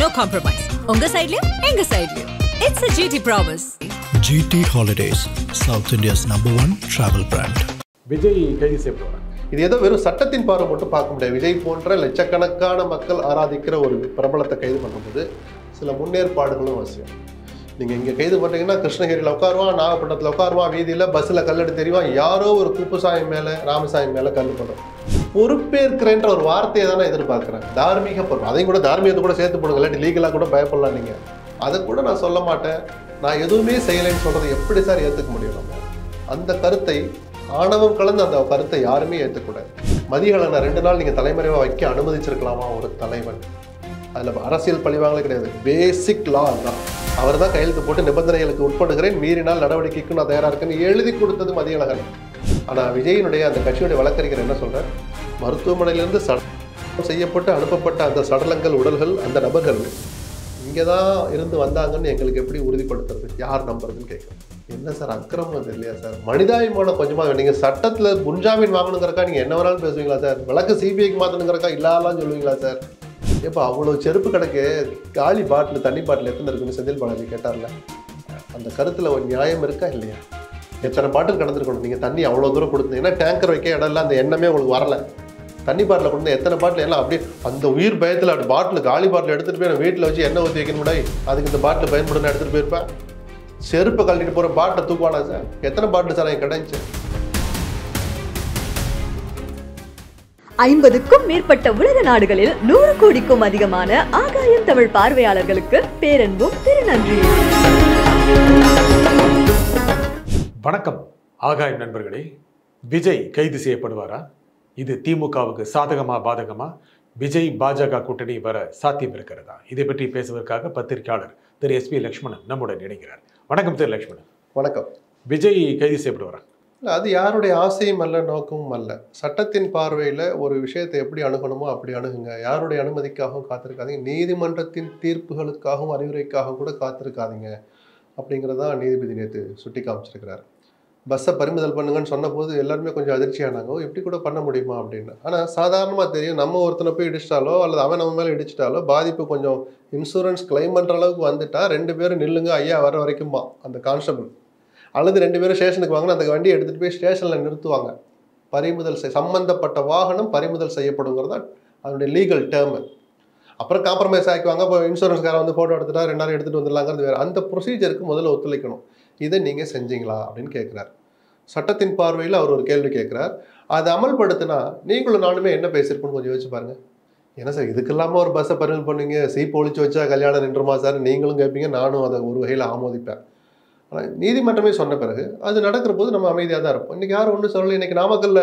no compromise. உங்க சைடுலயும் எங்க சைடுலயும். It's a GT promise. GT Holidays, South India's #1 travel brand. Vijay கைது செய்யப்படுவாங்க. இது ஏதோ வெறும் சட்டத்தின் பார்வை மட்டும் பார்க்க முடியாது. விஜய் போன்ற லட்சக்கணக்கான மக்கள் ஆராதிக்கிற ஒரு பிரபலத்தை கைது பண்ணும்போது சில முன்னேற்பாடுகளும் அவசியம். நீங்கள் இங்கே கைது பண்ணுறீங்கன்னா கிருஷ்ணகிரியில் உட்காருவான், நாகப்பட்டினத்தில் உட்காருவான், வீதியில் பஸ்ஸில் கல்லெடு தெரிவான், யாரோ ஒரு குப்புசாமி மேலே ராமசாமி மேலே கல் பண்ணுறோம். பொறுப்பேற்கிறேன்ற ஒரு வார்த்தையை தானே எதிர்பார்க்குறேன். தார்மீக பொறுப்பு, அதையும் கூட தார்மீகத்தை கூட சேர்த்து போடுங்க, இல்லாட்டி லீகலாக கூட பயப்படலாம். நீங்கள் அதை கூட நான் சொல்ல மாட்டேன், நான் எதுவுமே செய்யலைன்னு சொல்கிறத எப்படி சார் ஏற்றுக்க முடியும்? நம்ம அந்த கருத்தை ஆணவம் கலந்து அந்த கருத்தை யாருமே ஏற்றுக்கூடாது. மதியகலனை 2 நாள் நீங்கள் தலைமறைவாக வைக்க அனுமதிச்சிருக்கலாமா ஒரு தலைவன்? அதில் அரசியல் பழிவாங்களே கிடையாது, பேசிக் லா தான். அவர் தான் கையெழுத்து போட்டு நிபந்தனைகளுக்கு உட்படுகிறேன், மீறினால் நடவடிக்கைக்கு நான் தயாராக இருக்கேன்னு எழுதி கொடுத்தது மதியழகன். ஆனால் விஜயினுடைய அந்த கட்சியுடைய வழக்கறிஞர் என்ன சொல்கிறார்? மருத்துவமனையிலிருந்து செய்யப்பட்டு அனுப்பப்பட்ட அந்த சடலங்கள், உடல்கள், அந்த நபர்கள் இங்கே தான் இருந்து வந்தாங்கன்னு எங்களுக்கு எப்படி உறுதிப்படுத்துறது? யார் நம்புறதுன்னு கேட்குறேன். என்ன சார் அக்கிரமம் அது இல்லையா சார்? மனிதாபிமானம் கொஞ்சமாக நீங்கள் சட்டத்தில் முன்ஜாமீன் வாங்கணுங்கிறக்கா நீங்கள் என்ன வேணாலும் பேசுவீங்களா சார்? வழக்கு சிபிஐக்கு மாற்றணுங்கிறக்கா இல்லாதான் சொல்லுவீங்களா சார்? இப்போ அவ்வளோ செருப்பு கணக்கு காலி பாட்டில், தண்ணி பாட்டில் எத்தனை இருக்குன்னு செந்தில் பாலாஜி கேட்டார்ல, அந்த கருத்தில் ஒரு நியாயம் இருக்கா இல்லையா? எத்தனை பாட்டில் கடந்துருக்கணும்? நீங்கள் தண்ணி அவ்வளோ தூரம் கொடுத்தீங்கன்னா டேங்கர் வைக்க இடம் இல்லை, அந்த எண்ணமே உங்களுக்கு வரல. தண்ணி பாட்டில் கொடுத்து எத்தனை பாட்டில் எல்லாம் அப்படியே அந்த உயிர் பயத்தில் அப்படி பாட்டில் காலி பாட்டில் எடுத்துகிட்டு போய் வீட்டில் வச்சு எண்ணெய் ஊற்றி வைக்கணும் கூட, அதுக்கு இந்த பாட்டில் பயன்படுத்த எடுத்துகிட்டு போயிருப்பேன். செருப்பை கழட்டிட்டு போகிற பாட்டில் தூக்குவானா சார்? எத்தனை பாட்டில் சார் எனக்கு கிடைச்சு? 50க்கும் மேற்பட்ட உலக நாடுகளில் 100 கோடிக்கும் அதிகமான ஆகாயம் தமிழ் பார்வையாளர்களுக்கு பேரன்பும் திருநன்றி. வணக்கம் ஆகாயம் நண்பர்களே. விஜய் கைது செய்யப்படுவாரா? இது திமுகவுக்கு சாதகமா பாதகமா? விஜய் பாஜக கூட்டணி வர சாத்தியம் இருக்கிறதா? இதை பற்றி பேசுவதற்காக பத்திரிகையாளர் திரு SP லக்ஷ்மணன் நம்முடன் இணைகிறார். வணக்கம் திரு லக்ஷ்மணன். வணக்கம். விஜய் கைது செய்யப்படுவாரா? இல்லை, அது யாருடைய ஆசையும் அல்ல, நோக்கமும் அல்ல. சட்டத்தின் பார்வையில் ஒரு விஷயத்தை எப்படி அணுகணுமோ அப்படி அணுகுங்க. யாருடைய அனுமதிக்காகவும் காத்திருக்காதீங்க, நீதிமன்றத்தின் தீர்ப்புகளுக்காகவும் அறிவுரைக்காகவும் கூட காத்திருக்காதீங்க அப்படிங்கிறதான் நீதிபதி நேற்று சுட்டி காமிச்சிருக்கிறார். பஸ்ஸை பறிமுதல் பண்ணுங்கன்னு சொன்னபோது எல்லாருமே கொஞ்சம் அதிர்ச்சியானாங்க, எப்படி கூட பண்ண முடியுமா அப்படின்னு. ஆனால் சாதாரணமாக தெரியும், நம்ம ஒருத்தனை போய் இடிச்சிட்டாலோ அல்லது அவன் நம்ம மேலே இடிச்சிட்டாலோ பாதிப்பு கொஞ்சம் இன்சூரன்ஸ் கிளைம் பண்ணுற அளவுக்கு வந்துட்டா 2 பேரும் நில்லுங்க ஐயா வர வரைக்குமா அந்த கான்ஸ்டபிள், அல்லது 2 பேரும் ஸ்டேஷனுக்கு வாங்கினா அந்த வண்டியை எடுத்துகிட்டு போய் ஸ்டேஷனில் நிறுத்துவாங்க. பறிமுதல் சம்பந்தப்பட்ட வாகனம் பறிமுதல் செய்யப்படுங்கிறது தான் அதனுடைய லீகல் டேர்மு. அப்புறம் காம்ப்ரமைஸ் ஆக்கிவாங்க. இப்போ இன்சூரன்ஸ்காரன் வந்து ஃபோட்டோ எடுத்துட்டா 2 நாள் எடுத்துகிட்டு வந்துடலாங்கிறது வேறு. அந்த ப்ரொசீஜருக்கு முதல்ல ஒத்துழைக்கணும். இதை நீங்கள் செஞ்சீங்களா அப்படின்னு கேட்குறாரு. சட்டத்தின் பார்வையில் அவர் ஒரு கேள்வி கேட்குறார். அதை அமல்படுத்தினா நீங்களும் நானுமே என்ன பேசியிருப்போன்னு கொஞ்சம் யோசிச்சு பாருங்கள். என்ன சார் இதுக்கு இல்லாமல் ஒரு பஸ்ஸை பறிமுதல் பண்ணுவீங்க, சீப்பு ஒழிச்சு வச்சா கல்யாணம் நின்றுமா சார் நீங்களும் கேட்பீங்க, நானும் அதை ஒரு வகையில் ஆமோதிப்பேன். ஆனால் நீதிமன்றமே சொன்ன பிறகு அது நடக்கிற போது நம்ம அமைதியாக தான் இருப்போம். இன்றைக்கி யாரும் ஒன்றும் சொல்லலை. இன்றைக்கி நாமக்கல்ல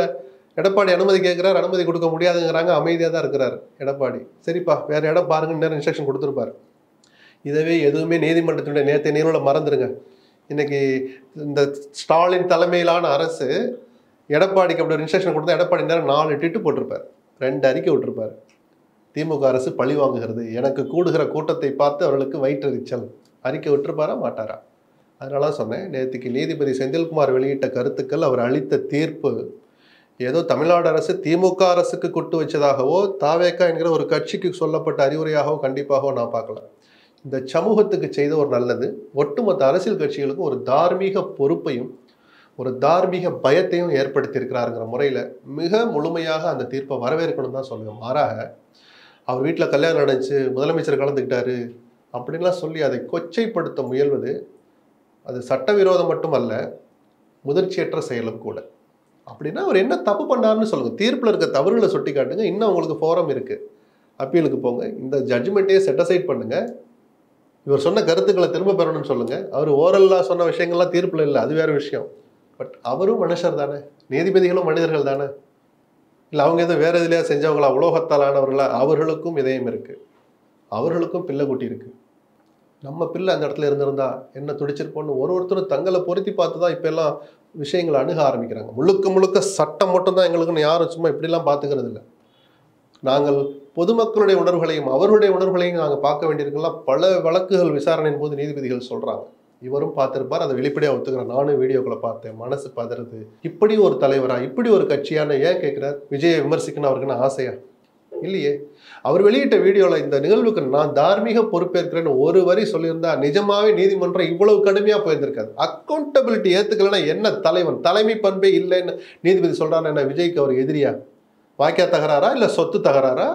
எடப்பாடி அனுமதி கேட்குறாரு, அனுமதி கொடுக்க முடியாதுங்கிறாங்க, அமைதியாக தான் இருக்கிறார் எடப்பாடி. சரிப்பா வேறு இடம் பாருங்கன்னு நேரம் இன்ஸ்ட்ரக்ஷன் கொடுத்துருப்பார். இதவே எதுவுமே நீதிமன்றத்தினுடைய நேற்று நீரோட மறந்துடுங்க. இன்றைக்கி இந்த ஸ்டாலின் தலைமையிலான அரசு எடப்பாடிக்கு அப்படி ஒரு இன்ஸ்ட்ரக்ஷன் கொடுத்தா எடப்பாடி நேரம் 4 ட்வீட் போட்டிருப்பார், 2 அறிக்கை விட்டுருப்பார். திமுக அரசு பழி வாங்குகிறது, எனக்கு கூடுகிற கூட்டத்தை பார்த்து அவர்களுக்கு வயிற்றெரிச்சல், அறிக்கை விட்டுருப்பாரா மாட்டாரா? அதனால தான் சொன்னேன், நேற்றுக்கு நீதிபதி செந்தில்குமார் வெளியிட்ட கருத்துக்கள், அவர் அளித்த தீர்ப்பு ஏதோ தமிழ்நாடு அரசு திமுக அரசுக்கு கொட்டு வச்சதாகவோ தாவேக்கா என்கிற ஒரு கட்சிக்கு சொல்லப்பட்ட அறிவுரையாகவோ கண்டிப்பாகவோ நான் பார்க்கல. இந்த சமூகத்துக்கு செய்த ஒரு நல்லது, ஒட்டுமொத்த அரசியல் கட்சிகளுக்கும் ஒரு தார்மீக பொறுப்பையும் ஒரு தார்மீக பயத்தையும் ஏற்படுத்தியிருக்கிறாருங்கிற முறையில் மிக முழுமையாக அந்த தீர்ப்பை வரவேற்கணும் தான் சொல்லுவேன். மாறாக அவர் வீட்டில் கல்யாணம் நடந்துச்சு, முதலமைச்சர் கலந்துக்கிட்டாரு அப்படின்லாம் சொல்லி அதை கொச்சைப்படுத்த முயல்வது அது சட்டவிரோதம் மட்டுமல்ல, முதிர்ச்சியற்ற செயலும் கூட. அப்படின்னா அவர் என்ன தப்பு பண்ணாருன்னு சொல்லுங்கள், தீர்ப்பில் இருக்க தவறுகளை சுட்டி காட்டுங்க. இன்னும் உங்களுக்கு ஃபோரம் இருக்குது, அப்பீலுக்கு போங்க, இந்த ஜட்ஜ்மெண்ட்டையே செட்டசைட் பண்ணுங்கள், இவர் சொன்ன கருத்துக்களை திரும்ப பெறணும்னு சொல்லுங்கள். அவர் ஓரல்லாக சொன்ன விஷயங்கள்லாம் தீர்ப்பில் இல்லை, அது வேறு விஷயம். பட் அவரும் மனுஷர் தானே, நீதிபதிகளும் மனிதர்கள் தானே. இல்லை அவங்க எதுவும் வேறு எதுலையா செஞ்சவங்களா, உலோகத்தாலானவர்களா? அவர்களுக்கும் இதயம் இருக்குது, அவர்களுக்கும் பிள்ளை குட்டி இருக்குது. நம்ம பிள்ளை அந்த இடத்துல இருந்திருந்தா என்ன துடிச்சிருப்போன்னு ஒருத்தரும் தங்களை பொருத்தி பார்த்து தான் இப்போ எல்லாம் விஷயங்களை அணுக ஆரம்பிக்கிறாங்க. முழுக்க முழுக்க சட்டம் மட்டும்தான் எங்களுக்குன்னு யாரும் சும்மா இப்படிலாம் பார்த்துக்கிறது இல்லை. நாங்கள் பொதுமக்களுடைய உணர்வுகளையும் அவர்களுடைய உணர்வுகளையும் நாங்கள் பார்க்க வேண்டியிருக்கலாம். பல வழக்குகள் விசாரணையின் போது நீதிபதிகள் சொல்கிறாங்க. இவரும் பார்த்துருப்பார், அதை வெளிப்படையாக ஒத்துக்கிறேன். நானும் வீடியோக்களை பார்த்தேன், மனசு பதறது. இப்படி ஒரு தலைவரா, இப்படி ஒரு கட்சியான ஏன் கேட்குறார்? விஜயை விமர்சிக்கணும் அவருக்குன்னு ஆசையா? இல்லையே. அவர் வெளியிட்ட வீடியோவில் இந்த நிகழ்வுக்கு நான் தார்மீக பொறுப்பேற்கிறேன்னு ஒரு வரி சொல்லியிருந்தா நிஜமாவே நீதிமன்றம் இவ்வளவு கடுமையாக போயிருந்திருக்காது. அக்கௌண்டபிலிட்டி ஏற்றுக்கலன்னா என்ன தலைவன், தலைமை பண்பே இல்லைன்னு நீதிபதி சொல்கிறான்னு என்ன விஜய்க்கு அவர் எதிரியா? வாய்க்கா தகராறா, இல்லை சொத்து தகராறா,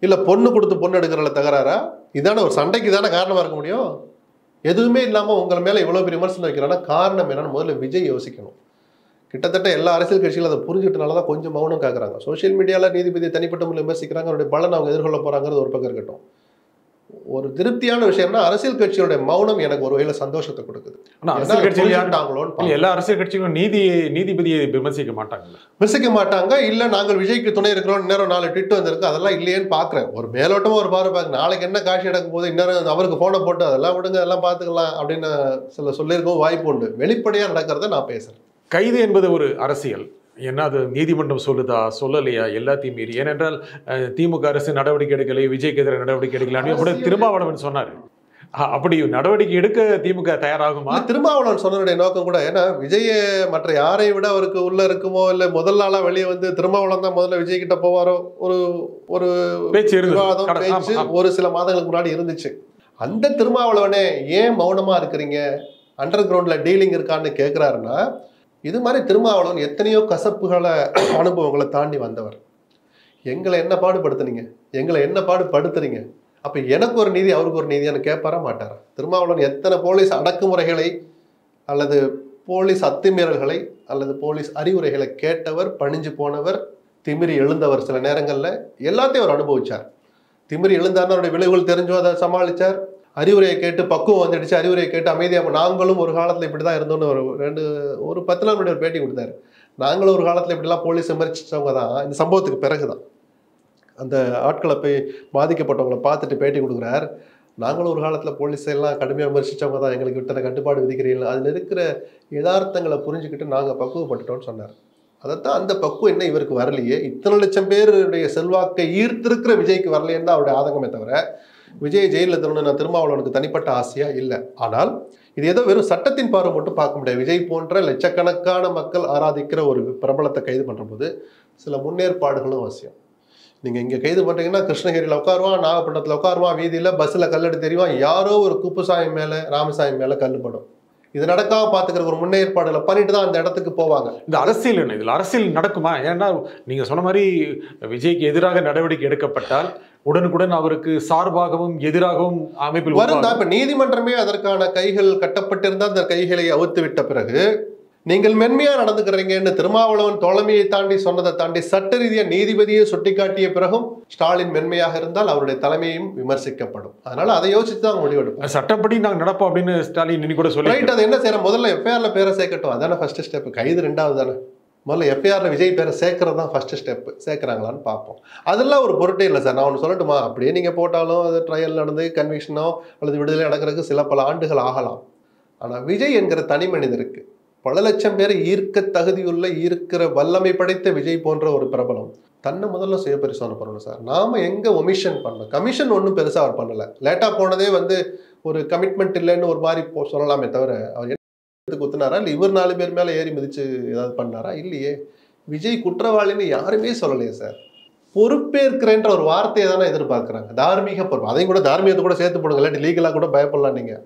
இல்லை பொண்ணு கொடுத்து பொண்ணு எடுக்கிறல தகராறா? இதான ஒரு சண்டைக்கு தானே காரணமாக இருக்க முடியும். எதுவுமே இல்லாமல் உங்கள் மேலே இவ்வளோ பெரிய விமர்சனம் வைக்கிறான்னா காரணம் என்னன்னு முதல்ல விஜய் யோசிக்கணும். கிட்டத்தட்ட எல்லா அரசியல் கட்சிகளும் அதை புரிஞ்சுட்டனால தான் கொஞ்சம் மௌனம் காக்குறாங்க. சோஷியல் மீடியாவில் நீதிபதி தனிப்பட்ட முறையில் விமர்சிக்கிறாங்க, அவருடைய பலன் அவங்க எதிர்கொள்ள போகிறாங்கிறது ஒரு பக்கம் இருக்கட்டும். ஒரு திருப்தியான விஷயம்னா அரசியல் கட்சிகளுடைய மௌனம் எனக்கு ஒரு வகையில் சந்தோஷத்தை கொடுக்குது. எல்லா அரசியல் கட்சிகளும் நீதிபதியை விமர்சிக்க மாட்டாங்க. இல்லை நாங்கள் விஜய்க்கு துணை இருக்கிறோம், நேரம் 4 ட்விட் வந்திருக்கு, அதெல்லாம் இல்லையேன்னு பார்க்குறேன். ஒரு மேலோட்டமாக ஒரு பார்வை பார்க்க, நாளைக்கு என்ன காட்சி நடக்கும் போது இன்னும் அவருக்கு ஃபோனை போட்டு அதெல்லாம் விடுங்க, அதெல்லாம் பார்த்துக்கலாம் அப்படின்னு சொல்லியிருக்கவும் வாய்ப்பு உண்டு. வெளிப்படையாக நடக்கிறத நான் பேசுகிறேன். கைது என்பது ஒரு அரசியல். என்ன அது நீதிமன்றம் சொல்லுதா சொல்லலையா எல்லாத்தையும் மீறி. ஏனென்றால் திமுக அரசு நடவடிக்கை எடுக்கலை, விஜய்க்கு எதிராக நடவடிக்கை எடுக்கலான்னு கூட திருமாவளவன் சொன்னார். அப்படி நடவடிக்கை எடுக்க திமுக தயாராகுமா? திருமாவளவன் சொன்னதுடைய நோக்கம் கூட, ஏன்னா விஜய மற்ற யாரை விட அவருக்கு உள்ள இருக்குமோ, இல்லை முதல் நாளா வெளியே வந்து திருமாவளவன் தான் முதல்ல விஜய் கிட்ட போவாரோ ஒரு பேச்சு ஒரு சில மாதங்களுக்கு முன்னாடி இருந்துச்சு. அந்த திருமாவளவனே ஏன் மௌனமா இருக்கிறீங்க, அண்டர் கிரவுண்ட்ல டீலிங் இருக்கான்னு கேட்கிறாருன்னா, இது மாதிரி திருமாவளவன் எத்தனையோ கசப்புகளை அனுபவங்களை தாண்டி வந்தவர். எங்களை என்ன பாடுபடுத்துனீங்க, எங்களை என்ன பாடுபடுத்துறீங்க, அப்போ எனக்கு ஒரு நீதி அவருக்கு ஒரு நீதியான்னு கேட்பாரா மாட்டாரா? திருமாவளவன் எத்தனை போலீஸ் அடக்குமுறைகளை அல்லது போலீஸ் அத்துமீறல்களை அல்லது போலீஸ் அறிவுரைகளை கேட்டவர், பணிஞ்சு போனவர், திமிரி எழுந்தவர். சில நேரங்களில் எல்லாத்தையும் அவர் அனுபவிச்சார். திமிரி எழுந்தார்னு அவருடைய விளைவுகள் தெரிஞ்சோ அதை சமாளித்தார். அறிவுரையை கேட்டு பக்குவம் வந்துடுச்சு, அறிவுரையை கேட்டு அமைதியாக நாங்களும் ஒரு காலத்தில் இப்படி தான் இருந்தோன்னு ஒரு 10 நாள் முன்னாடி ஒரு பேட்டி கொடுத்தாரு. நாங்களும் ஒரு காலத்தில் இப்படிலாம் போலீஸ் விமர்சித்தவங்க தான். இந்த சம்பவத்துக்கு பிறகு தான் அந்த ஆட்களை போய் பாதிக்கப்பட்டவங்களை பார்த்துட்டு பேட்டி கொடுக்குறார். நாங்களும் ஒரு காலத்தில் போலீஸை எல்லாம் கடுமையாக விமர்சித்தவங்க தான், எங்களுக்கு விட்டன கட்டுப்பாடு விதிக்கிறீங்களா, அதில் இருக்கிற யதார்த்தங்களை புரிஞ்சுக்கிட்டு நாங்கள் பக்குவப்பட்டுட்டோம்னு சொன்னார். அதைத்தான் அந்த பக்குவம் என்ன இவருக்கு வரலையே, இத்தனை லட்சம் பேருடைய செல்வாக்கை ஈர்த்திருக்கிற விஜய்க்கு வரலையேன்னு தான் அவருடைய ஆதங்கமே தவிர விஜய் ஜெயிலில் தரணும்னு திருமாவளவனுக்கு தனிப்பட்ட ஆசையா இல்லை. ஆனால் இது ஏதோ வெறும் சட்டத்தின் பார்வை மட்டும் பார்க்க முடியாது. விஜய் போன்ற லட்சக்கணக்கான மக்கள் ஆராதிக்கிற ஒரு பிரபலத்தை கைது பண்ணுற போது சில முன்னேற்பாடுகளும் அவசியம். நீங்கள் இங்கே கைது பண்ணுறீங்கன்னா கிருஷ்ணகிரியில் உட்காருவான், நாகப்பட்டினத்தில் உட்காருவான், வீதியில் பஸ்ஸில் கல்லெடு தெரிவான், யாரோ ஒரு குப்புசாமி மேலே ராமசாமி மேலே கல்லுப்படும். இது நடக்காம பார்த்துக்கிற ஒரு முன்னேற்பாடுகளை பண்ணிட்டு தான் அந்த இடத்துக்கு போவாங்க. இந்த அரசியல் என்ன, இதில் அரசியல் நடக்குமா? ஏன்னா நீங்கள் சொன்ன மாதிரி விஜய்க்கு எதிராக நடவடிக்கை எடுக்கப்பட்டால் உடனுக்குடன் அவருக்கு சார்பாகவும் எதிராகவும் அமைப்பில் வரும் தான். இப்போ நீதிமன்றமே அதற்கான கைகள் கட்டப்பட்டிருந்தால் அந்த கைகளை அவுத்து விட்ட பிறகு நீங்கள் மென்மையா நடந்துக்கிறீங்கன்னு திருமாவளவன் தோழமையை தாண்டி சொன்னதை தாண்டி சட்ட ரீதியாக நீதிபதியை சுட்டிக்காட்டிய பிறகும் ஸ்டாலின் மென்மையாக இருந்தால் அவருடைய தலைமையும் விமர்சிக்கப்படும். அதனால அதை யோசிச்சு தான் முடிவெடுப்போம். சட்டப்படி நாங்கள் நடப்போம் அப்படின்னு ஸ்டாலின் இன்னைக்கு கூட சொல்லி, ரைட். அதை என்ன செய்யறோம், முதல்ல எஃப்ஐஆர்ல பேரை சேர்க்கட்டும், அதான ஃபர்ஸ்ட் ஸ்டெப். கைது 2வது தானே. முதல்ல எஃப்ஐஆர்ல விஜய் பேரை சேர்க்கறது தான் ஃபர்ஸ்ட் ஸ்டெப். சேர்க்குறாங்களான்னு பார்ப்போம். அதெல்லாம் ஒரு பொருட்டே இல்லை சார். நான் ஒன்று சொல்லட்டுமா, அப்படியே நீங்கள் போட்டாலும் அது ட்ரையல் நடந்து கன்விக்ஷனோ அல்லது விடுதலை நடக்கிறதுக்கு சில பல ஆண்டுகள் ஆகலாம். ஆனால் விஜய் என்கிற தனி மனிதருக்கு பல லட்சம் பேரை ஈர்க்க தகுதியுள்ள ஈர்க்கிற வல்லமை படைத்த விஜய் போன்ற ஒரு பிரபலம் தன்னை முதல்ல சுய பரிசோதனை பண்ணணும் சார். நாம எங்க ஒமிஷன் பண்ணோம்? கமிஷன் ஒன்றும் பெருசாக அவர் பண்ணலை. லேட்டாக போனதே வந்து ஒரு கமிட்மெண்ட் இல்லைன்னு ஒரு மாதிரி சொல்லலாமே தவிர அவர் என்ன குத்துனாரா இல்லை இவர் 4 பேர் மேலே ஏறி மிதிச்சு ஏதாவது பண்ணாரா? இல்லையே. விஜய் குற்றவாளின்னு யாருமே சொல்லலையே சார். பொறுப்பேற்கிறேன்ற ஒரு வார்த்தையை தானே எதிர்பார்க்குறாங்க. தார்மீக பொறுப்பு, அதையும் கூட தார்மீகத்தை கூட சேர்த்து போடுங்க, இல்லாட்டி லீகலாக கூட பயப்படலாம். நீங்கள்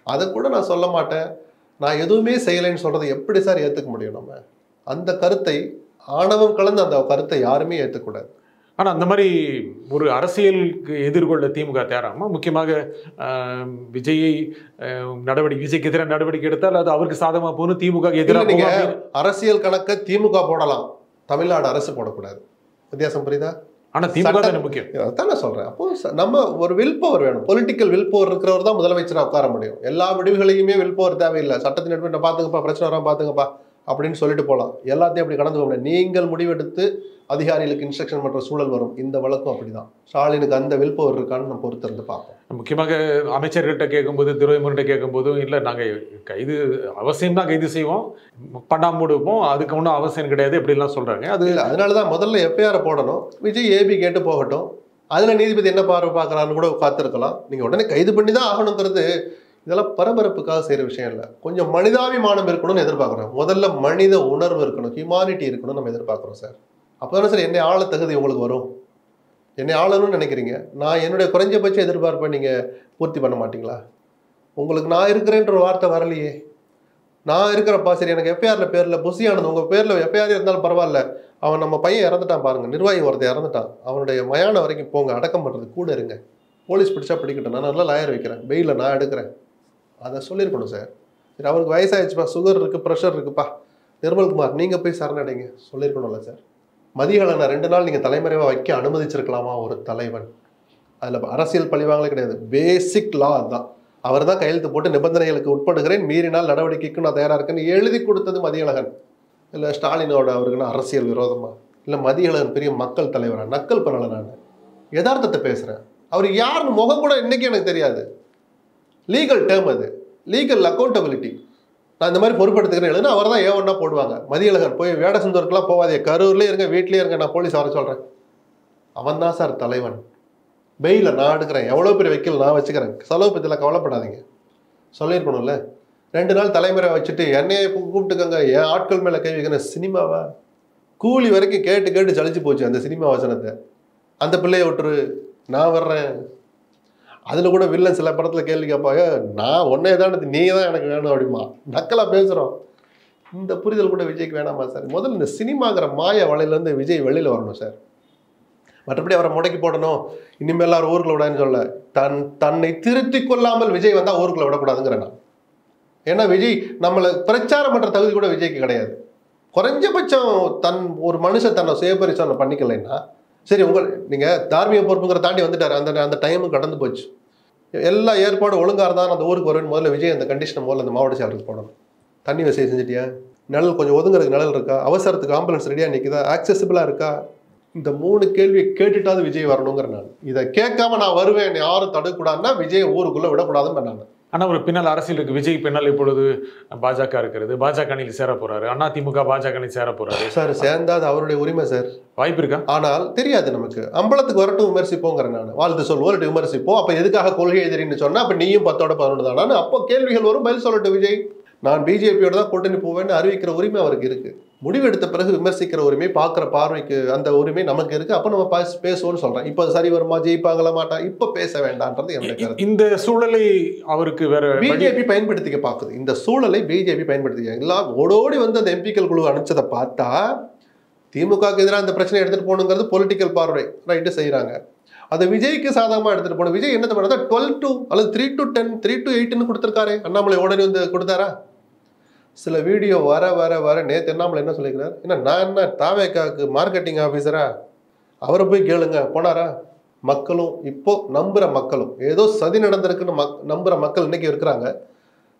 அதை கூட நான் சொல்ல மாட்டேன், நான் எதுவுமே செய்யலைன்னு சொல்கிறத எப்படி சார் ஏற்றுக்க முடியும்? நம்ம அந்த கருத்தை ஆணவம் கலந்து அந்த கருத்தை யாருமே ஏற்றுக்கூடாது. ஆனால் அந்த மாதிரி ஒரு அரசியலுக்கு எதிர்கொள்ள திமுக தயாராகுமா? முக்கியமாக விஜய்க்கு எதிராக நடவடிக்கை எடுத்தால் அது அவருக்கு சாதகமாக போகணும், திமுக எதிராக. நீங்கள் அரசியல் கணக்கை திமுக போடலாம், தமிழ்நாடு அரசு போடக்கூடாது. வித்தியாசம் புரியுதா? ஆனால் திமுக தான் முக்கியம். அதான் நான் சொல்கிறேன். அப்போ நம்ம ஒரு வில் பவர் வேணும். பொலிட்டிக்கல் வில் பவர் இருக்கிறவர் தான் முதலமைச்சராக உட்கார முடியும். எல்லா முடிவுகளையுமே வில் பவர் தேவையில்லை. சட்டத்தின் நடுவில் பார்த்துங்கப்பா, பிரச்சனை வராமல் பார்த்துங்கப்பா அப்படின்னு சொல்லிட்டு போகலாம். எல்லாத்தையும் அப்படி கடந்து போக முடியாது. நீங்கள் முடிவெடுத்து அதிகாரிகளுக்கு இன்ஸ்ட்ரக்ஷன் பண்ணுற சூழல் வரும். இந்த வழக்கம் அப்படிதான். ஸ்டாலினுக்கு அந்த வில் பவர் இருக்கான்னு நம்ம பொறுத்திருந்து பார்ப்போம். முக்கியமாக அமைச்சர்கிட்ட கேட்கும்போது, துரைமுருகன்கிட்ட கேட்கும்போதும் இல்லை நாங்கள் கைது அவசியம் தான் கைது செய்வோம், பண்ணாமல் விடுவோம், அதுக்கு ஒன்றும் அவசியம் கிடையாது இப்படிலாம் சொல்கிறாங்க. அது இல்லை, அதனால தான் முதல்ல எஃப்ஐஆரை போடணும். விஜய் ஏபி கேட்டு போகட்டும். அதில் நீதிபதி என்ன பார்வை பார்க்குறான்னு கூட காத்திருக்கலாம். நீங்கள் உடனே கைது பண்ணி தான் ஆகணுங்கிறது இதெல்லாம் பரபரப்புக்காக செய்கிற விஷயம் இல்லை. கொஞ்சம் மனிதாபிமானம் இருக்கணும்னு எதிர்பார்க்குறோம். முதல்ல மனித உணர்வு இருக்கணும், ஹியூமானிட்டி இருக்கணும்னு நம்ம எதிர்பார்க்குறோம் சார். அப்போ தானே சார் என்னை ஆள தகுதி உங்களுக்கு வரும். என்னை ஆளணும்னு நினைக்கிறீங்க, நான் என்னுடைய குறைஞ்சபட்ச எதிர்பார்ப்பை நீங்கள் பூர்த்தி பண்ண மாட்டீங்களா? உங்களுக்கு நான் இருக்கிறேன்ற வார்த்தை வரலையே. நான் இருக்கிறப்பா சரி, எனக்கு எஃப்ஐஆரில் பேரில் புசியானது உங்கள் பேரில் எஃப்ஐஆர் இருந்தாலும் பரவாயில்ல, அவன் நம்ம பையன் இறந்துட்டான் பாருங்கள், நிர்வாகி ஒருத்தர் இறந்துட்டான், அவனுடைய மயானம் வரைக்கும் போங்க, அடக்கம் பண்ணுறது கூட இருங்க, போலீஸ் பிடிச்சா பிடிக்கட்டும், நான் நல்லா லாயர் வைக்கிறேன், பெயிலில் நான் எடுக்கிறேன், அதை சொல்லியிருக்கணும் சார். சரி, அவருக்கு வயசாகிடுச்சுப்பா, சுகர் இருக்குது, ப்ரெஷர் இருக்குப்பா, நிர்மல்குமார் நீங்கள் போய் சரணடைங்க சொல்லியிருக்கணும்ல சார். மதியழனை 2 நாள் நீங்கள் தலைமறைவாக வைக்க அனுமதிச்சிருக்கலாமா ஒரு தலைவன்? அதில் அரசியல் பழிவாங்களே கிடையாது, பேசிக் லா அதுதான். அவர் தான் கையெழுத்து போட்டு நிபந்தனைகளுக்கு உட்படுகிறேன், மீறினால் நடவடிக்கைக்கு நான் தயாராக இருக்கேன்னு எழுதி கொடுத்தது மதியழகன். இல்லை ஸ்டாலினோட அவருக்குன்னு அரசியல் விரோதமா? இல்லை மதியழகன் பெரிய மக்கள் தலைவரா? நக்கல் பண்ணலை, நான் யதார்த்தத்தை பேசுகிறேன். அவர் யாருன்னு முகம் கூட இன்னைக்கு எனக்கு தெரியாது. லீகல் டேர்ம் அது, லீகல் அக்கௌண்டபிலிட்டி. நான் இந்த மாதிரி பொறுப்படுத்துக்கிறேன் எழுதுனா அவர் தான் ஏவன்னா போடுவாங்க. மதியழகன் போய் வேடசந்தூருக்குலாம் போவாதே, கரூர்லேயே இருங்க, வீட்லேயே இருங்க, நான் போலீஸ் வர சொல்கிறேன். அவன் தான் சார் தலைவன். பெயில நான் எடுக்கிறேன், எவ்வளோ பெரிய வைக்கல் நான் வச்சுக்கிறேன், செலவு பற்றியில் கவலைப்படாதீங்க சொல்லியிருக்கணும்ல. 2 நாள் தலைமுறை வச்சுட்டு என்னையே கூப்பிட்டுக்கங்க, என் ஆட்கள் மேலே கை வைக்கணும். சினிமாவா? கூலி வரைக்கும் கேட்டு கேட்டு சலிச்சு போச்சு அந்த சினிமா வசனத்தை. அந்த பிள்ளையை விட்டுரு, நான் வர்றேன். அதில் கூட வில்லன் சில படத்தில் கேள்வி கேட்பாங்க, நான் ஒன்னே தான், நீ தான் எனக்கு வேணும் அப்படிமா, நக்கலாக பேசுகிறோம். இந்த புரிதல் கூட விஜய்க்கு வேணாமா சார்? முதல்ல இந்த சினிமாங்கிற மாய வலையிலேருந்து விஜய் வெளியில் வரணும் சார். மற்றபடி அவரை முடக்கி போடணும், இனிமேல் அவர் ஊருக்குள்ள விடாதுன்னு சொல்ல, தன்னை திருத்தி கொள்ளாமல் விஜய் வந்தால் ஊருக்குள்ள விடக்கூடாதுங்கிறேன் நான். ஏன்னா விஜய் நம்மளை பிரச்சாரம் பண்ணுற தகுதி கூட விஜய்க்கு கிடையாது. குறைஞ்சபட்சம் ஒரு மனுஷன் தன்னை சுயபரிசோதனை பண்ணிக்கலைன்னா சரி, நீங்கள் தார்மீக பொறுப்புங்கிற தாண்டி வந்துட்டார். அந்த டைமும் கடந்து போச்சு. எல்லா ஏற்பாடும் ஒழுங்காக இருந்தால் அந்த ஊருக்கு வருவேன். முதல்ல விஜய் அந்த கண்டிஷனை முதல்ல அந்த மாவட்ட செயலருக்கு போடணும். தண்ணி வசதி செஞ்சுட்டியா? நிழல் கொஞ்சம் ஒதுங்கிறதுக்கு நிழல் இருக்கா? அவசரத்துக்கு ஆம்புலன்ஸ் ரெடியாக நிற்குதா? ஆக்சசிபிளாக இருக்கா? இந்த 3 கேள்வியை கேட்டுட்டாவது விஜய் வரணுங்கிற நான். இதை கேட்காம நான் வருவேன் யாரும் தடுக்கூடாதுன்னா விஜய் ஊருக்குள்ளே விடக்கூடாதுன்னு நான். ஆனால் ஒரு பின்னால் அரசியல் இருக்கு. விஜய் பின்னால் இப்பொழுது பாஜக இருக்கிறது, பாஜக அணியில் சேர போறாரு, அதிமுக பாஜக அணியில் சேர போறாரு சார். சேர்ந்தா அது அவருடைய உரிமை சார், வாய்ப்பு இருக்கா? ஆனால் தெரியாது நமக்கு. அம்பலத்துக்கு வரட்டும், விமர்சிப்போங்கிற நான். வாழ்த்து சொல்வோம், விமர்சிப்போம். அப்போ எதுக்காக கொள்கை எதிரின்னு சொன்னா அப்போ நீயும் 10ஓட 11 தானு அப்போ கேள்விகள் வரும், பதில் சொல்லட்டும். விஜய் நான் பிஜேபியோட தான் கூட்டணி போவேன்னு அறிவிக்கிற உரிமை அவருக்கு இருக்கு. முடிவெடுத்த பிறகு விமர்சிக்கிற உரிமை, பார்க்குற பார்வைக்கு அந்த உரிமை நமக்கு இருக்கு. அப்போ நம்ம பேசுவோம்னு சொல்றேன். இப்போ சரி வருமா, ஜெயிப்பாங்களா மாட்டா, இப்போ பேச வேண்டான்றது என்னுடைய கருத்து. இந்த சூழலை அவருக்கு வேற பிஜேபி பயன்படுத்திக்க பார்க்குது. இந்த சூழலை பிஜேபி பயன்படுத்திக்க எல்லாம் ஓடோடி வந்து அந்த எம்பிக்கள் குழு அனுப்பிச்சதை பார்த்தா திமுகவுக்கு எதிராக அந்த பிரச்சனை எடுத்துட்டு போகணுங்கிறது பொலிட்டிக்கல் பார்வை ரைட்டு செய்யறாங்க. அதை விஜய்க்கு சாதகமாக எடுத்துட்டு போகணும். விஜய் என்ன பண்ணா 12 to அல்லது 3 to 10 3 to 8ன்னு கொடுத்துருக்காரு. அண்ணாமலை உடனே வந்து கொடுத்தாரா? சில வீடியோ வர நேற்று அண்ணாமலை என்ன சொல்லிக்கிறார், நான் என்ன தாவேக்காவுக்கு மார்க்கெட்டிங் ஆஃபீஸரா, அவரை போய் கேளுங்க போனாரா? மக்களும் இப்போ நம்புகிற மக்களும் ஏதோ சதி நடந்திருக்குன்னு நம்புகிற மக்கள் இன்னைக்கு இருக்கிறாங்க.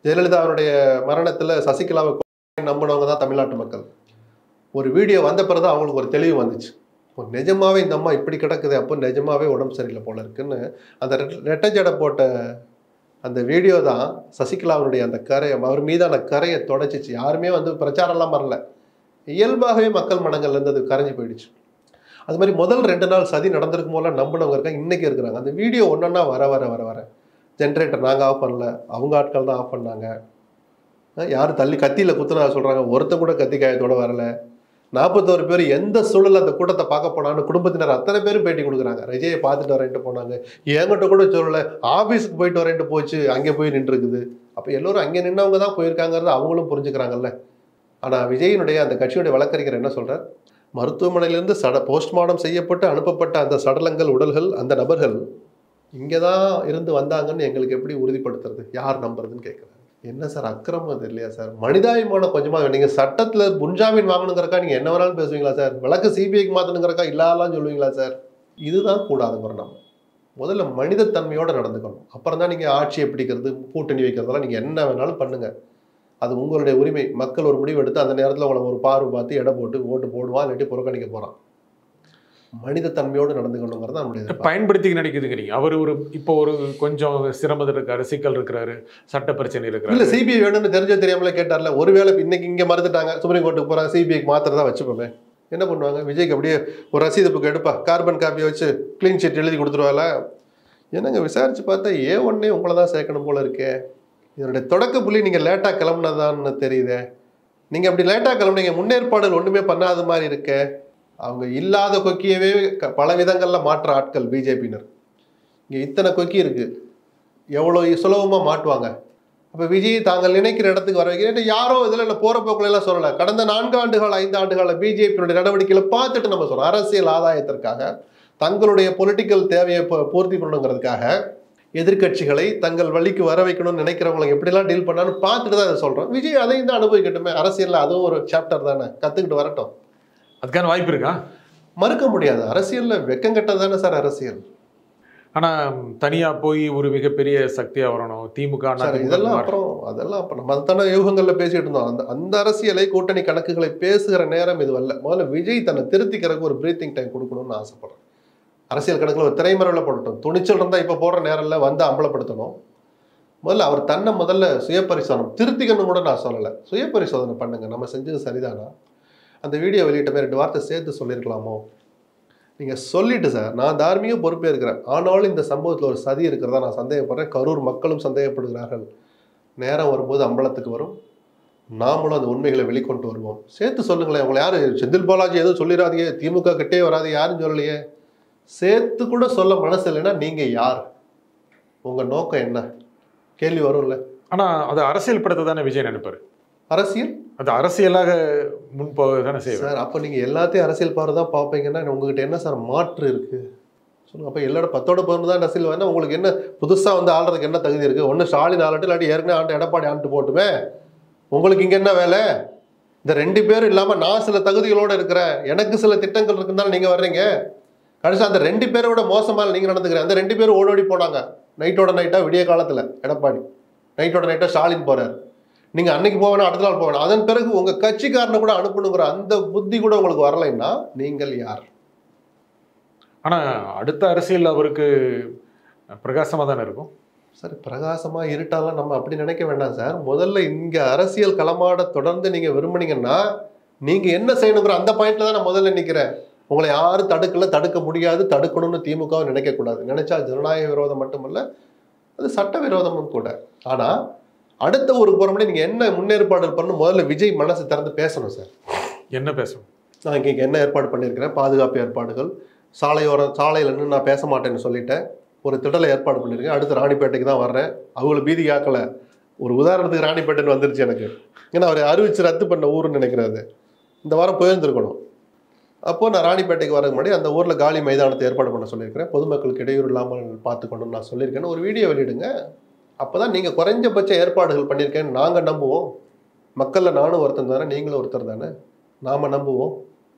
ஜெயலலிதாவுடைய மரணத்தில் சசிகலாவை நம்பினவங்க தான் தமிழ்நாட்டு மக்கள். ஒரு வீடியோ வந்த பிறகு தான் அவங்களுக்கு ஒரு தெளிவு வந்துச்சு. நிஜமாவே இந்த அம்மா இப்படி கிடக்குது, அப்போ நிஜமாவே உடம்பு சரியில்லை போல இருக்குன்னு அந்த ரெட்டை ஜடை போட்ட அந்த வீடியோ தான் சசிகலாவுடைய அந்த கரையை, அவர் மீதான கரையை தொடச்சிச்சு. யாருமே வந்து பிரச்சாரம்லாம் வரல, இயல்பாகவே மக்கள் மனங்கள்லேருந்து அது கரைஞ்சி போயிடுச்சு. அது மாதிரி முதல் 2 நாள் சதி நடந்திருக்கும் போல நம்பினவங்க இருக்காங்க, இன்னைக்கு இருக்கிறாங்க. அந்த வீடியோ ஒன்றா வர ஜென்ரேட்டர் நாங்கள் ஆஃப் பண்ணல, அவங்க ஆட்கள் தான் ஆஃப் பண்ணாங்க. யாரும் தள்ளி கத்தியில் குத்துனா சொல்கிறாங்க, ஒருத்தன் கூட கத்தி காயத்தோடு வரலை. 41 பேர் எந்த சூழல் அந்த கூட்டத்தை பார்க்க போனான்னு குடும்பத்தினர் அத்தனை பேரும் பேட்டி கொடுக்குறாங்க. விஜயை பார்த்துட்டு வரேன்ட்டு போனாங்க, என்கிட்ட கூட சொல்லலை, ஆஃபீஸுக்கு போயிட்டு வரேன்ட்டு போச்சு, அங்கே போய் நின்றுருக்குது. அப்போ எல்லோரும் அங்கே நின்றவங்க தான் போயிருக்காங்கிறது அவங்களும் புரிஞ்சுக்கிறாங்கல்ல. ஆனால் விஜயினுடைய அந்த கட்சியுடைய வழக்கறிஞர் என்ன சொல்கிறார், மருத்துவமனையிலேருந்து போஸ்ட்மார்ட்டம் செய்யப்பட்டு அனுப்பப்பட்ட அந்த சடலங்கள், உடல்கள், அந்த நபர்கள் இங்கே தான் இருந்து வந்தாங்கன்னு எங்களுக்கு எப்படி உறுதிப்படுத்துறது, யார் நம்புறதுன்னு கேட்குறாங்க. என்ன சார் அக்கிரமம் அது இல்லையா சார்? மனிதாபிமானம் கொஞ்சமாக. நீங்கள் சட்டத்தில் முன்ஜாமீன் வாங்கணுங்கிறக்கா நீங்கள் என்ன வேணாலும் பேசுவீங்களா சார்? வழக்கு சிபிஐக்கு மாற்றணுங்கிறக்கா இல்லாலாம் சொல்லுவீங்களா சார்? இதுதான் கூடாதுங்கிற நம்ம முதல்ல மனிதத்தன்மையோடு நடந்துக்கணும். அப்புறம் தான் நீங்கள் ஆட்சியை பிடிக்கிறது, கூட்டணி வைக்கிறதெல்லாம் நீங்கள் என்ன வேணாலும் பண்ணுங்கள், அது உங்களுடைய உரிமை. மக்கள் ஒரு முடிவு எடுத்து அந்த நேரத்தில் உங்களை ஒரு பார்வை பார்த்து எடை போட்டு ஓட்டு போடுவான், இல்லாட்டி புறக்கணிக்க போகிறான். மனிதத்தன்மையோடு நடந்துக்கணுங்கிறது நம்முடைய பயன்படுத்தி நினைக்குதுங்கிறீங்க. அவர் இப்போ ஒரு கொஞ்சம் சிரமத்தில் இருக்காரு, சிக்கல் இருக்கிறாரு, சட்ட பிரச்சனை இருக்கிறாரு. இல்லை சிபிஐ வேணும்னு தெரிஞ்சோ தெரியாமலே கேட்டார்ல. ஒருவேளை இன்னைக்கு இங்கே மறுத்துட்டாங்க, சுப்ரீம் கோர்ட்டுக்கு போகிறாங்க, சிபிஐக்கு மாத்திரதா வச்சுப்போமே, என்ன பண்ணுவாங்க? விஜய்க்கு அப்படியே ஒரு ரசீது புக்கு எடுப்பா, கார்பன் காப்பியை வச்சு க்ளீன் ஷீட் எழுதி கொடுத்துருவாங்கள. என்னங்க விசாரிச்சு பார்த்தா A1 உங்களை தான் சேர்க்கணும் போல இருக்கே. இதனுடைய தொடக்க புள்ளி நீங்கள் லேட்டாக கிளம்புனதான்னு தெரியுதே. நீங்கள் அப்படி லேட்டாக கிளம்புனீங்க, முன்னேற்பாடுகள் ஒன்றுமே பண்ணாத மாதிரி இருக்கே. அவங்க இல்லாத கொக்கியவே பல விதங்களில் மாற்ற ஆட்கள் பிஜேபியினர். இங்கே இத்தனை கொக்கி இருக்குது, எவ்வளோ சுலபமாக மாட்டுவாங்க. அப்போ விஜய் தாங்கள் நினைக்கிற இடத்துக்கு வர வைக்கிறேன். யாரோ இதில் போகிற போக்குலாம் சொல்லலை. கடந்த 4 ஆண்டுகள் 5 ஆண்டுகால பிஜேபியினுடைய நடவடிக்கைகளை பார்த்துட்டு நம்ம சொல்கிறோம். அரசியல் ஆதாயத்திற்காக, தங்களுடைய பொலிட்டிக்கல் தேவையை பூர்த்தி பண்ணணுங்கிறதுக்காக எதிர்கட்சிகளை தங்கள் வழிக்கு வர வைக்கணும்னு நினைக்கிறவங்களை எப்படிலாம் டீல் பண்ணான்னு பார்த்துட்டு தான் இதை சொல்கிறோம். விஜய் அதையும் தான் அனுபவிக்கட்டுமே. அரசியலில் அதுவும் ஒரு சாப்டர் தானே, கற்றுக்கிட்டு வரட்டும். அதுக்கான வாய்ப்பு இருக்கா? மறுக்க முடியாது. அரசியலில் வெக்கங்கட்டது தானே சார் அரசியல். ஆனால் தனியாக போய் ஒரு மிகப்பெரிய சக்தியாக வரணும் திமுக. இதெல்லாம் அப்புறம் நம்ம தானே யூகங்களில் பேசிட்டு இருந்தோம். அந்த அரசியலை கூட்டணி கணக்குகளை பேசுகிற நேரம் இது வரல. முதல்ல விஜய் தன்னை திருத்திக்கிறதுக்கு ஒரு பிரீத்திங் டைம் கொடுக்கணும்னு ஆசைப்படுறேன். அரசியல் கணக்கில் ஒரு திரைமறைவில் போடட்டும். துணிச்சல் இருந்தால் இப்போ போடுற நேரில் வந்து அம்பலப்படுத்தணும். முதல்ல அவர் தன்னை முதல்ல சுயபரிசோதனை திருத்திக்கணும் கூட நான் சொல்லலை. சுயபரிசோதனை பண்ணுங்க. நம்ம செஞ்சது சரிதானா? அந்த வீடியோ வெளியிட்ட 2 வார்த்தை சேர்த்து சொல்லியிருக்கலாமோ? நீங்கள் சொல்லிட்டு சார், நான் தார்மீக பொறுப்பே இருக்கிறேன், ஆனாலும் இந்த சம்பவத்தில் ஒரு சதி இருக்கிறதா நான் சந்தேகப்படுறேன். கரூர் மக்களும் சந்தேகப்படுகிறார்கள். நேரம் வரும்போது அம்பலத்துக்கு வரும், நாமளும் அந்த உண்மைகளை வெளிக்கொண்டு வருவோம். சேர்த்து சொல்லுங்களேன். உங்களை யார் செந்தில் பாலாஜி எதுவும் சொல்லிடாதீங்க, திமுக கிட்டே வராது, யாரும் சொல்லலையே. சேர்த்து கூட சொல்ல மனசு இல்லைன்னா நீங்கள் யார்? உங்கள் நோக்கம் என்ன? கேள்வி வரும்ல. ஆனால் அது அரசியல் படத்தை தானே விஜய் நினைப்பார். அரசியல் அது அரசியலாக முன்போக தானே செய்வார் சார். அப்போ நீங்கள் எல்லாத்தையும் அரசியல் பார்வை தான் பார்ப்பீங்கன்னா உங்ககிட்ட என்ன சார் மாற்று இருக்குது சொல்லுங்கள். அப்போ எல்லாரும் 10ஓட 11 தான் அரசியல் வேணா உங்களுக்கு என்ன புதுசாக வந்து ஆளுறதுக்கு என்ன தகுதி இருக்குது? ஒன்று ஸ்டாலின் ஆளட்டும், இல்லாட்டி ஏற்கனவே ஆண்டு எடப்பாடி ஆண்டு போட்டுமே. உங்களுக்கு இங்கே என்ன வேலை? இந்த 2 பேரும் இல்லாமல் நான் சில தகுதிகளோடு இருக்கிறேன், எனக்கு சில திட்டங்கள் இருக்குன்னு நீங்கள் வர்றீங்க. கடைசி அந்த 2 பேரோட மோசமாக நீங்கள் நடந்துக்கிறேன். அந்த 2 பேரும் ஓடோடி போனாங்க நைட்டோட நைட்டாக. விடிய காலத்தில் எடப்பாடி, நைட்டோட நைட்டாக ஸ்டாலின் போகிறார். நீங்கள் அன்னைக்கு போவேனா, அடுத்த நாள் போவேனா. அதன் பிறகு உங்கள் கட்சிக்காரனை கூட அனுப்பணுங்கிற அந்த புத்தி கூட உங்களுக்கு வரலைன்னா நீங்கள் யார்? ஆனால் அடுத்த அரசியல் அவருக்கு பிரகாசமாக தானே இருக்கும். சார் பிரகாசமாக இருட்டாலாம் நம்ம அப்படி நினைக்க வேண்டாம் சார். முதல்ல இங்கே அரசியல் களமாட தொடர்ந்து நீங்கள் விரும்புனீங்கன்னா நீங்கள் என்ன செய்யணுங்கிற அந்த பாயிண்ட்ல தான் நான் முதல்ல நிற்கிறேன். உங்களை யாரும் தடுக்கல, தடுக்க முடியாது, தடுக்கணும்னு திமுகவை நினைக்கக்கூடாது. நினைச்சா ஜனநாயக விரோதம் மட்டுமல்ல, அது சட்ட விரோதமும் கூட. ஆனால் அடுத்த ஒரு புறமணி நீங்கள் என்ன முன்னேற்பாடு பண்ணணும் முதல்ல விஜய் மனசு திறந்து பேசணும் சார். என்ன பேசணும்? நான் இங்கே என்ன ஏற்பாடு பண்ணியிருக்கிறேன், பாதுகாப்பு ஏற்பாடுகள், சாலையில் நின்று நான் பேச மாட்டேன்னு சொல்லிட்டேன், ஒரு திடலை ஏற்பாடு பண்ணியிருக்கேன், அடுத்து ராணிப்பேட்டைக்கு தான் வர்றேன். அவங்கள பீதி காக்கலை. ஒரு உதாரணத்துக்கு ராணிப்பேட்டைன்னு வந்துருச்சு எனக்கு. ஏன்னா அவர் அறிவிச்சு ரத்து பண்ண ஊருன்னு நினைக்கிறாரு. இந்த வாரம் போயிருந்துருக்கணும். அப்போது நான் ராணிப்பேட்டைக்கு வரதுக்கு முன்னாடி அந்த ஊரில் காலி மைதானத்தை ஏற்பாடு பண்ண சொல்லியிருக்கிறேன். பொதுமக்களுக்கு இடையூறு இல்லாமல் பார்த்துக்கணும்னு நான் சொல்லியிருக்கேன்னு ஒரு வீடியோ வெளியிடுங்க. அப்போ தான் நீங்கள் குறைஞ்சபட்ச ஏற்பாடுகள் பண்ணியிருக்கேன்னு நாங்கள் நம்புவோம். மக்களில் நானும் ஒருத்தர் தானே, நீங்களும் ஒருத்தர் தானே, நாம் நம்புவோம்.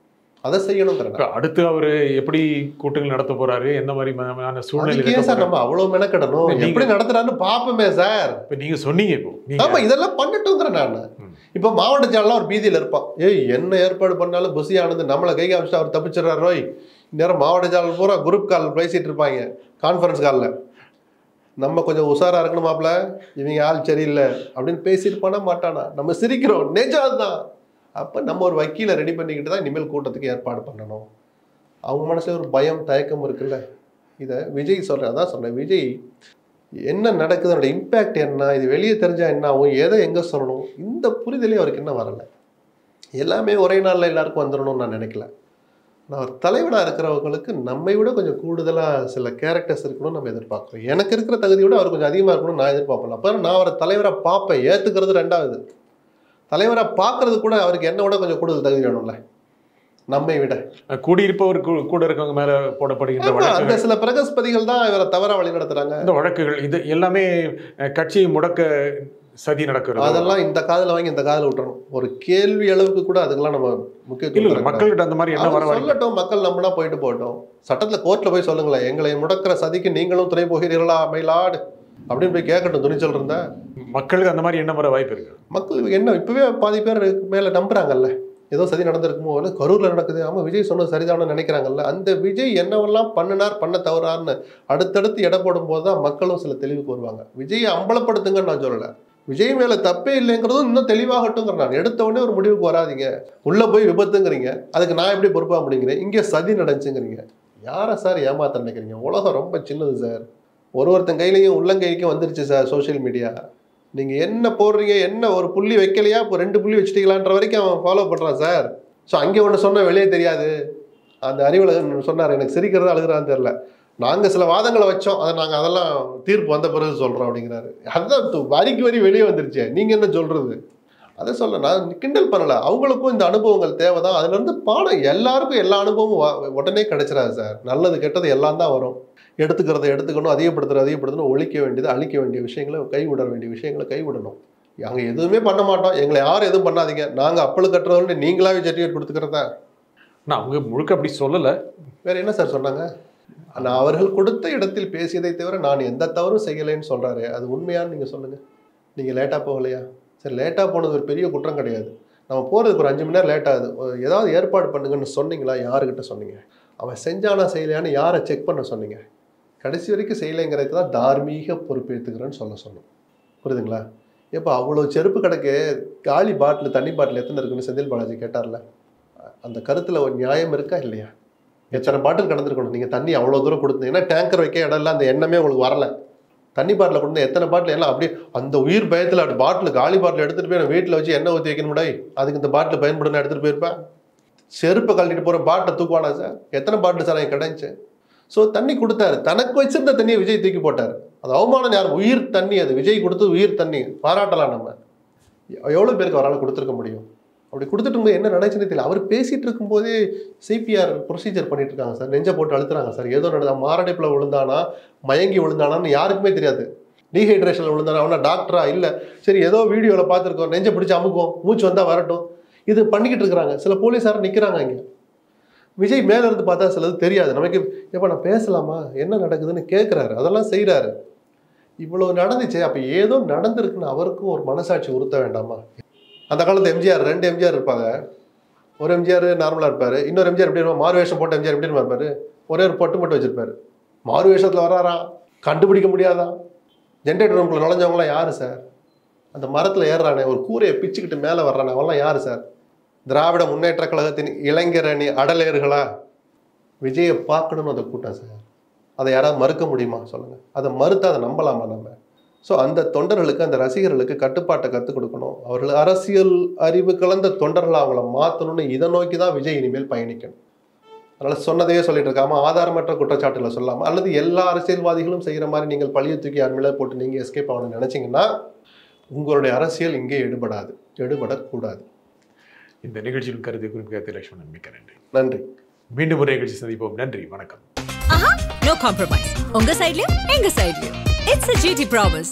அதை செய்யணும். அடுத்து அவர் எப்படி கூட்டங்கள் நடத்த போறாரு, எந்த மாதிரி சூழ்நிலை சார் நம்ம அவ்வளவு மெனக்கடணும், எப்படி நடத்துறான்னு பாப்போமே சார். இப்ப நீங்க சொன்னீங்க இப்போ ஆமா இதெல்லாம் பண்ணட்டுங்கிற நான். இப்ப மாவட்ட செயலாளர் ஒரு பீதியில இருப்பான். என்ன ஏற்பாடு பண்ணாலும் புசி ஆனது நம்மளை கை காமிச்சு அவர் தப்பிச்சிடறாரு. ரோய் நேரம் மாவட்ட செயலாளர் பூரா குரூப் கால் பேசிட்டு இருப்பாங்க, கான்ஃபரன்ஸ் காலில். நம்ம கொஞ்சம் உஷாரா இருக்கணுமாப்ல, இவங்க ஆள் சரியில்லை அப்படின்னு பேசிட்டு பண்ண மாட்டானா. நம்ம சிரிக்கிறோம், நெஜாதான். அப்போ நம்ம ஒரு வக்கீலை ரெடி பண்ணிக்கிட்டு தான் இனிமேல் கூட்டத்துக்கு ஏற்பாடு பண்ணணும். அவங்க மனசுல ஒரு பயம் தயக்கம் இருக்குல்ல. இதை விஜய் சொல்கிறேன், அதான் சொன்னேன். விஜய் என்ன நடக்குது, அதோட இம்பேக்ட் என்ன, இது வெளியே தெரிஞ்சால் என்ன ஆகும், எதை எங்கே சொல்லணும், இந்த புரிதலே அவருக்கு என்ன வரலை. எல்லாமே ஒரே நாளில் எல்லாருக்கும் வந்துடணும்னு நான் நினைக்கல. நான் ஒரு தலைவனாக இருக்கிறவங்களுக்கு நம்மை விட கொஞ்சம் கூடுதலாக சில கேரக்டர்ஸ் இருக்கணும்னு நம்ம எதிர்பார்க்குறோம். எனக்கு இருக்கிற தகுதியை விட அவர் கொஞ்சம் அதிகமாக இருக்கணும்னு நான் எதிர்பார்ப்பேன். அப்போ நான் அவரை தலைவராக பார்ப்பேன். ஏற்றுக்கிறது ரெண்டாவது, தலைவராக பார்க்கறது கூட அவருக்கு என்ன விட கொஞ்சம் கூடுதல் தகுதி வேணும்ல. நம்மை விட கூடியிருப்பவர் கூட இருக்கவங்க மேல போடப்படுகின்ற அந்த சில பிரகஸ்பதிகள் தான் இவரை தவறா வழி நடத்துறாங்க. இந்த வழக்குகள் இது எல்லாமே கட்சியை முடக்க சதி நடக்கிறது. அதெல்லாம் இந்த காதல வாங்கி இந்த காதல விட்டுறணும். ஒரு கேள்வி அளவுக்கு கூட அதுக்கெல்லாம் நம்ம முக்கியத்துவம் மக்கள்கிட்ட அந்த மாதிரி என்ன வர சொல்லட்டும். மக்கள் நம்பினா போயிட்டு போகட்டும். சட்டத்துல கோர்ட்ல போய் சொல்லுங்களேன், எங்களை முடக்கிற சதிக்கு நீங்களும் துணை போகிறீர்களா மயிலாடு அப்படின்னு போய் கேட்கட்டும். துணிச்சல் இருந்தா மக்களுக்கு அந்த மாதிரி என்ன வர வாய்ப்பு இருக்கு. மக்களுக்கு என்ன இப்பவே பாதி பேர் மேல நம்புறாங்கல்ல, ஏதோ சதி நடந்திருக்குமோ, கரூர்ல நடக்குது, ஆமா விஜய் சொன்னது சரிதானு நினைக்கிறாங்கல்ல. அந்த விஜய் என்னவெல்லாம் பண்ணினார், பண்ண தவறான்னு அடுத்தடுத்து எடை போடும் போது தான் மக்களும் சில தெளிவுக்கு வருவாங்க. விஜயை அம்பலப்படுத்துங்கன்னு நான் சொல்லலை, விஜய் மேல தப்பே இல்லைங்கிறதும் இன்னும் தெளிவாகட்டுங்கிற. நான் எடுத்த உடனே ஒரு முடிவுக்கு வராதிங்க. உள்ள போய் விபத்துங்கிறீங்க, அதுக்கு நான் எப்படி பொறுப்பாக முடிங்கிறேன். இங்கே சதி நடந்துச்சுங்கிறீங்க. யாரை சார் ஏமாத்த நினைக்கிறீங்க? உலகம் ரொம்ப சின்னது சார். ஒருத்தன் கையிலையும் உள்ளங்கைக்கும் வந்துருச்சு சார் சோசியல் மீடியா. நீங்கள் என்ன போடுறீங்க, என்ன ஒரு புள்ளி வைக்கலையா, இப்போ 2 புள்ளி வச்சுட்டீங்களான்ற வரைக்கும் அவன் ஃபாலோ பண்ணுறான் சார். ஸோ அங்கே ஒன்று சொன்ன வெளியே தெரியாது, அந்த அறிவழகன் சொன்னார், எனக்கு சிரிக்கிறதா அழுகிறான்னு தெரியல, நாங்கள் சில வாதங்களை வச்சோம், அதை நாங்கள் அதெல்லாம் தீர்ப்பு வந்த பிறகு சொல்கிறோம் அப்படிங்கிறாரு. அதுதான் வரிக்கு வரி வெளியே வந்துருச்சு, நீங்கள் என்ன சொல்கிறது? அதை சொல்ல நான் கிண்டல் பண்ணலை. அவங்களுக்கும் இந்த அனுபவங்கள் தேவை தான். அதுலேருந்து பாடம் எல்லாருக்கும் எல்லா அனுபவமும் உடனே கிடைச்சிடாது சார். நல்லது கெட்டது எல்லாம் தான் வரும். எடுத்துக்கிறத எடுத்துக்கணும், அதிகப்படுத்தணும், ஒழிக்க வேண்டியது அழிக்க வேண்டிய விஷயங்களை கைவிட வேண்டிய விஷயங்களை கைவிடணும். நாங்கள் எதுவுமே பண்ண மாட்டோம், எங்களை யாரும் எதுவும் பண்ணாதீங்க, நாங்கள் அப்பளு கட்டுறவங்க நீங்களாவே சர்டிஃபிகேட் கொடுத்துக்கிறதா. நான் அவங்க முழுக்க அப்படி சொல்லலை. வேற என்ன சார் சொன்னாங்க? நான் அவர்கள் கொடுத்த இடத்தில் பேசியதை தவிர நான் எந்த தவறும் செய்யலைன்னு சொல்கிறாரு. அது உண்மையான்னு நீங்கள் சொல்லுங்கள். நீங்கள் லேட்டாக போகலையா? சரி, லேட்டாக போனது ஒரு பெரிய குற்றம் கிடையாது. நம்ம போகிறதுக்கு ஒரு 5 மணி நேரம் லேட் ஆகுது, ஏதாவது ஏற்பாடு பண்ணுங்கன்னு சொன்னீங்களா? யாருக்கிட்ட சொன்னீங்க? அவன் செஞ்சானா செய்யலையான்னு யாரை செக் பண்ண சொன்னீங்க? கடைசி வரைக்கும் செய்யலைங்கிறதுக்கு தான் தார்மீக பொறுப்பேற்றுக்கிறேன்னு சொன்னோம். புரியுதுங்களா? எப்போ அவ்வளோ செருப்பு கடைக்கு காலி பாட்டில், தண்ணி பாட்டில் எத்தனை இருக்குன்னு செந்தில் பாலாஜி கேட்டார்ல, அந்த கருத்தில் ஒரு நியாயம் இருக்கா இல்லையா? எத்தனை பாட்டில் கடந்திருக்கணும்? நீங்கள் தண்ணி அவ்வளோ தூரம் கொடுத்தீங்கன்னா டேங்கர் வைக்க இடம் இல்லை, அந்த எண்ணமே உங்களுக்கு வரல. தண்ணி பாட்டில் கொடுத்து எத்தனை பாட்டில் எல்லாம் அப்படியே அந்த உயிர் பயத்தில் அப்படி பாட்டில் காலி பாட்டில் எடுத்துகிட்டு போய் வீட்டில் வச்சு எண்ணெய் ஊற்றி வைக்கணும் முடாய், அதுக்கு இந்த பாட்டில் பயன்படுன்னு எடுத்துகிட்டு போயிருப்பேன். செருப்பை கழட்டிட்டு போகிற பாட்டில் தூக்குவானா சார்? எத்தனை பாட்டில் சார் எனக்கு கிடைச்சு? ஸோ தண்ணி கொடுத்தாரு, தனக்கு வச்சிருந்த தண்ணியை விஜய் தூக்கி போட்டார். அது அவமானம் யார்? உயிர் தண்ணி, அது விஜய் கொடுத்தது உயிர் தண்ணி, பாராட்டலாம். நம்ம எவ்வளோ பேருக்கு அவரால் கொடுத்துருக்க முடியும்? அப்படி கொடுத்துட்டு இருக்கும்போது என்ன நடந்துச்சுன்னு தெரியல. அவர் பேசிகிட்டு இருக்கும்போதே சிபிஆர் ப்ரொசீஜர் பண்ணிட்டு இருக்காங்க சார், நெஞ்சை போட்டு அழுத்துறாங்க சார். ஏதோ மாரடைப்பில் விழுந்தானா, மயங்கி விழுந்தானான்னு யாருக்குமே தெரியாது. டீஹைட்ரேஷனில் விழுந்தானா, அவனா டாக்டரா இல்லை, சரி ஏதோ வீடியோவில் பார்த்துருக்கோம், நெஞ்சை பிடிச்சி அமுக்கும், மூச்சு வந்தால் வரட்டும், இது பண்ணிக்கிட்டு இருக்கிறாங்க. சில போலீஸார் நிற்கிறாங்க இங்கே. விஜய் மேலே இருந்து பார்த்தா சிலது தெரியாது நமக்கு. எப்போ நான் பேசலாமா, என்ன நடக்குதுன்னு கேட்குறாரு, அதெல்லாம் செய்கிறாரு. இவ்வளோ நடந்துச்சு, அப்போ ஏதோ நடந்திருக்குன்னு அவருக்கும் ஒரு மனசாட்சி உறுத்த வேண்டாமா? அந்த காலத்து எம்ஜிஆர் 2 எம்ஜிஆர் இருப்பாங்க. ஒரு எம்ஜிஆர் நார்மலாக இருப்பார், இன்னொரு எம்ஜிஆர் எப்படி இருப்பார், மாறு வேஷம் போட்ட எம்ஜிஆர் எப்படி இருப்பார், ஒரே ஒரு பட்டு மட்டும் வச்சிருப்பாரு. மாறு வேஷத்தில் வராரா, கண்டுபிடிக்க முடியாதா? ஜென்ரேட்டர் ரூம்குள்ள நுழைஞ்சவங்களாம் யார் சார்? அந்த மரத்தில் ஏறுறானே, ஒரு கூரையை பிச்சுக்கிட்டு மேலே வர்றானே, அவங்களாம் யார் சார்? திராவிட முன்னேற்ற கழகத்தின் இளைஞர் அணி அடலேர்களா? விஜயை பார்க்கணும்னு அந்த கூட்டம் சார். அதை யாராவது மறுக்க முடியுமா சொல்லுங்கள்? அதை மறுத்து அதை நம்பலாமா நம்ம? ஸோ அந்த தொண்டர்களுக்கு, அந்த ரசிகர்களுக்கு கட்டுப்பாட்டை கற்றுக் கொடுக்கணும். அவர்கள் அரசியல் அறிவு கலந்த தொண்டர்களை அவங்கள மாற்றணும்னு இதை நோக்கி தான் விஜய் இனிமேல் பயணிக்கணும். அதனால் சொன்னதையே சொல்லிட்டு இருக்காம, ஆதாரமற்ற குற்றச்சாட்டுகளை சொல்லாமல், அல்லது எல்லா அரசியல்வாதிகளும் செய்கிற மாதிரி நீங்கள் பழியை தூக்கி யார் மேலே போட்டு நீங்கள் எஸ்கேப் ஆகணும்னு நினச்சிங்கன்னா உங்களுடைய அரசியல் இங்கே எடுபடக்கூடாது. இந்த நிகழ்ச்சியின் கருத்தை குறிப்பிட்ட லட்சுமணன், மிக்க நன்றி. நன்றி. மீண்டும் ஒரு நிகழ்ச்சி சந்திப்போம். நன்றி, வணக்கம். No compromise. உங்க சைடுலயும் எங்க சைடுலயும். It's a GT promise.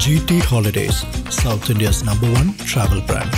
GT Holidays, South India's #1 travel brand.